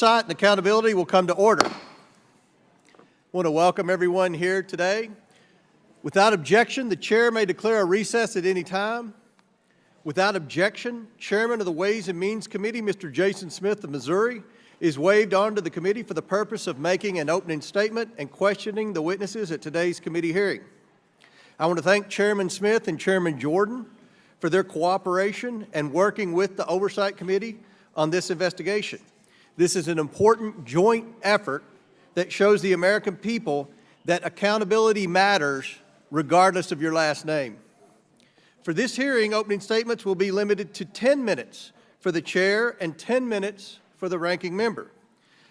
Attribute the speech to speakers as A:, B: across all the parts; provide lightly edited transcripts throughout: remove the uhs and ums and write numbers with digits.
A: Oversight and accountability will come to order. I want to welcome everyone here today. Without objection, the chair may declare a recess at any time. Without objection, Chairman of the Ways and Means Committee, Mr. Jason Smith of Missouri, is waived onto the committee for the purpose of making an opening statement and questioning the witnesses at today's committee hearing. I want to thank Chairman Smith and Chairman Jordan for their cooperation and working with the Oversight Committee on this investigation. This is an important joint effort that shows the American people that accountability matters regardless of your last name. For this hearing, opening statements will be limited to 10 minutes for the chair and 10 minutes for the ranking member.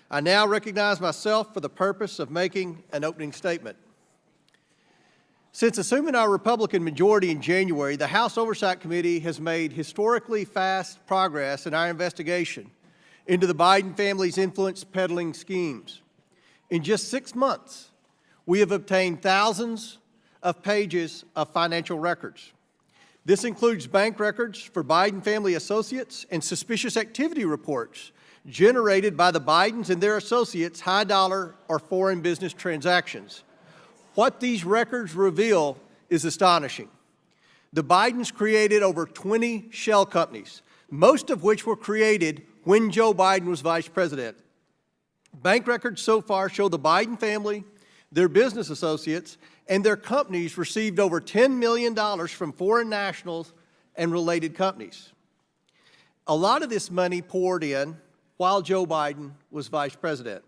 A: I now recognize myself for the purpose of making an opening statement. Since assuming our Republican majority in January, the House Oversight Committee has made historically fast progress in our investigation into the Biden family's influence peddling schemes. In just 6 months, we have obtained thousands of pages of financial records. This includes bank records for Biden family associates and suspicious activity reports generated by the Bidens and their associates' high-dollar or foreign business transactions. What these records reveal is astonishing. The Bidens created over 20 shell companies, most of which were created when Joe Biden was vice president. Bank records so far show the Biden family, their business associates, and their companies received over $10 million from foreign nationals and related companies. A lot of this money poured in while Joe Biden was vice president.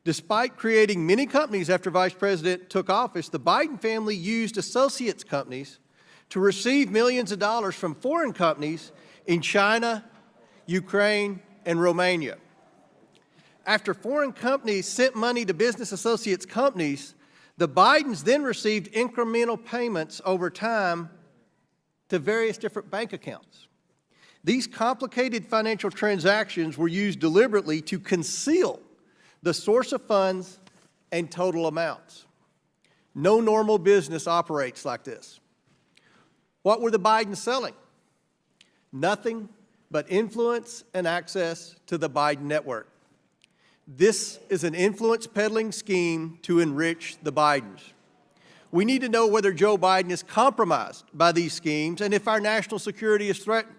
A: Despite creating many companies after vice president took office, the Biden family used associates companies to receive millions of dollars from foreign companies in China, Ukraine, and Romania. After foreign companies sent money to business associates companies, the Bidens then received incremental payments over time to various different bank accounts. These complicated financial transactions were used deliberately to conceal the source of funds and total amounts. No normal business operates like this. What were the Bidens selling? Nothing but influence and access to the Biden network. This is an influence peddling scheme to enrich the Bidens. We need to know whether Joe Biden is compromised by these schemes and if our national security is threatened.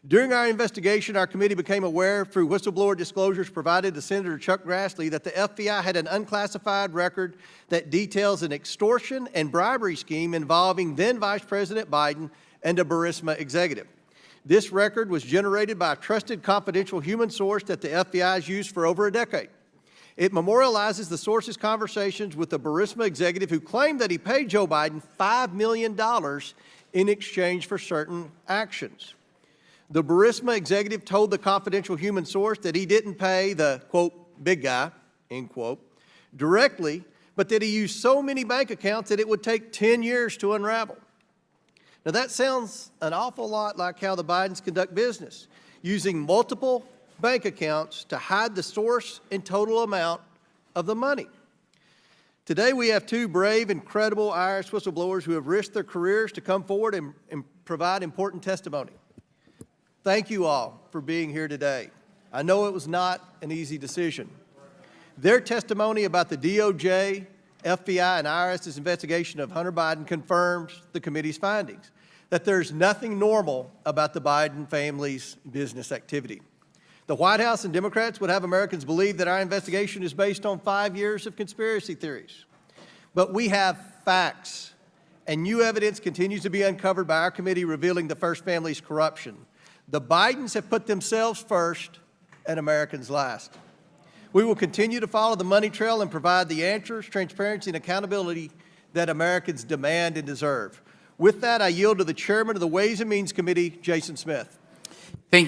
A: During our investigation, our committee became aware through whistleblower disclosures provided to Senator Chuck Grassley that the FBI had an unclassified record that details an extortion and bribery scheme involving then Vice President Biden and a Burisma executive. This record was generated by a trusted confidential human source that the FBI has used for over a decade. It memorializes the source's conversations with the Burisma executive who claimed that he paid Joe Biden $5 million in exchange for certain actions. The Burisma executive told the confidential human source that he didn't pay the, quote, big guy, end quote, directly, but that he used so many bank accounts that it would take 10 years to unravel. Now that sounds an awful lot like how the Bidens conduct business, using multiple bank accounts to hide the source and total amount of the money. Today we have two brave and credible IRS whistleblowers who have risked their careers to come forward and provide important testimony. Thank you all for being here today. I know it was not an easy decision. Their testimony about the DOJ, FBI, and IRS's investigation of Hunter Biden confirms the committee's findings, that there's nothing normal about the Biden family's business activity. The White House and Democrats would have Americans believe that our investigation is based on 5 years of conspiracy theories. But we have facts, and new evidence continues to be uncovered by our committee revealing the First Family's corruption. The Bidens have put themselves first and Americans last. We will continue to follow the money trail and provide the answers, transparency, and accountability that Americans demand and deserve. With that, I yield to the Chairman of the Ways and Means Committee, Jason Smith.